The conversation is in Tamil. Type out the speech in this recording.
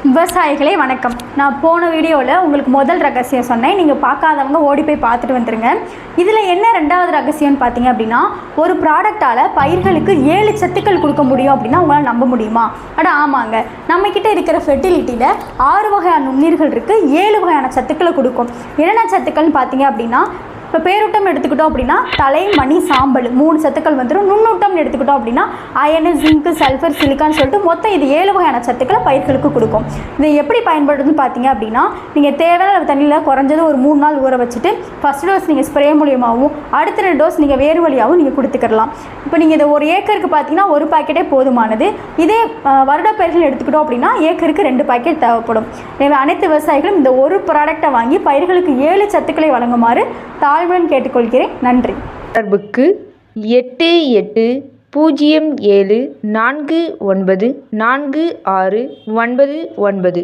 விவசாயிகளே வணக்கம். நான் போன வீடியோவில் உங்களுக்கு முதல் ரகசியம் சொன்னேன். நீங்கள் பார்க்காதவங்க ஓடி போய் பார்த்துட்டு வந்துருங்க. இதில் என்ன ரெண்டாவது ரகசியம்னு பார்த்தீங்க அப்படின்னா, ஒரு ப்ராடக்டால் பயிர்களுக்கு 7 சத்துக்கள் கொடுக்க முடியும் அப்படின்னா உங்களால் நம்ப முடியுமா? ஆமாங்க, நம்மக்கிட்ட இருக்கிற ஃபெர்டிலிட்டியில் 6 வகையான நுண்ணுயிர்கள் இருக்குது, 7 வகையான சத்துக்களை கொடுக்கும். என்னென்ன சத்துக்கள்னு பார்த்தீங்க அப்படின்னா, இப்போ பேரூட்டம் எடுத்துக்கிட்டோம் அப்படின்னா தலை, மணி, சாம்பல் 3 சத்துக்கள் வந்துடும். நுண்ணூட்டம்னு எடுத்துக்கிட்டோம் அப்படின்னா அயனு, ஜிங்கு, சல்ஃபர், சிலிக்கான்னு சொல்லிட்டு மொத்தம் இது 7 வகையான சத்துக்களை பயிர்களுக்கு கொடுக்கும். இது எப்படி பயன்படுதுன்னு பார்த்தீங்க அப்படின்னா, நீங்கள் தேவையான தண்ணியில் குறைஞ்சது ஒரு 3 நாள் ஊற வச்சுட்டு ஃபஸ்ட் டோஸ் நீங்கள் ஸ்ப்ரே மூலியமாகவும் அடுத்த 2 டோஸ் நீங்கள் வேறு வழியாகவும் நீங்கள் கொடுத்துக்கலாம். இப்போ நீங்கள் இதை 1 ஏக்கருக்கு பார்த்தீங்கன்னா 1 பாக்கெட்டே போதுமானது. இதே வருட பயிர்கள் எடுத்துக்கிட்டோம் அப்படின்னா ஏக்கருக்கு 2 பாக்கெட் தேவைப்படும். எனவே அனைத்து விவசாயிகளும் இந்த ஒரு ப்ராடக்டை வாங்கி பயிர்களுக்கு 7 சத்துக்களை வழங்குமாறு தாழ்வுடன் கேட்டுக்கொள்கிறேன். நன்றி. தொடர்புக்கு 8807494699.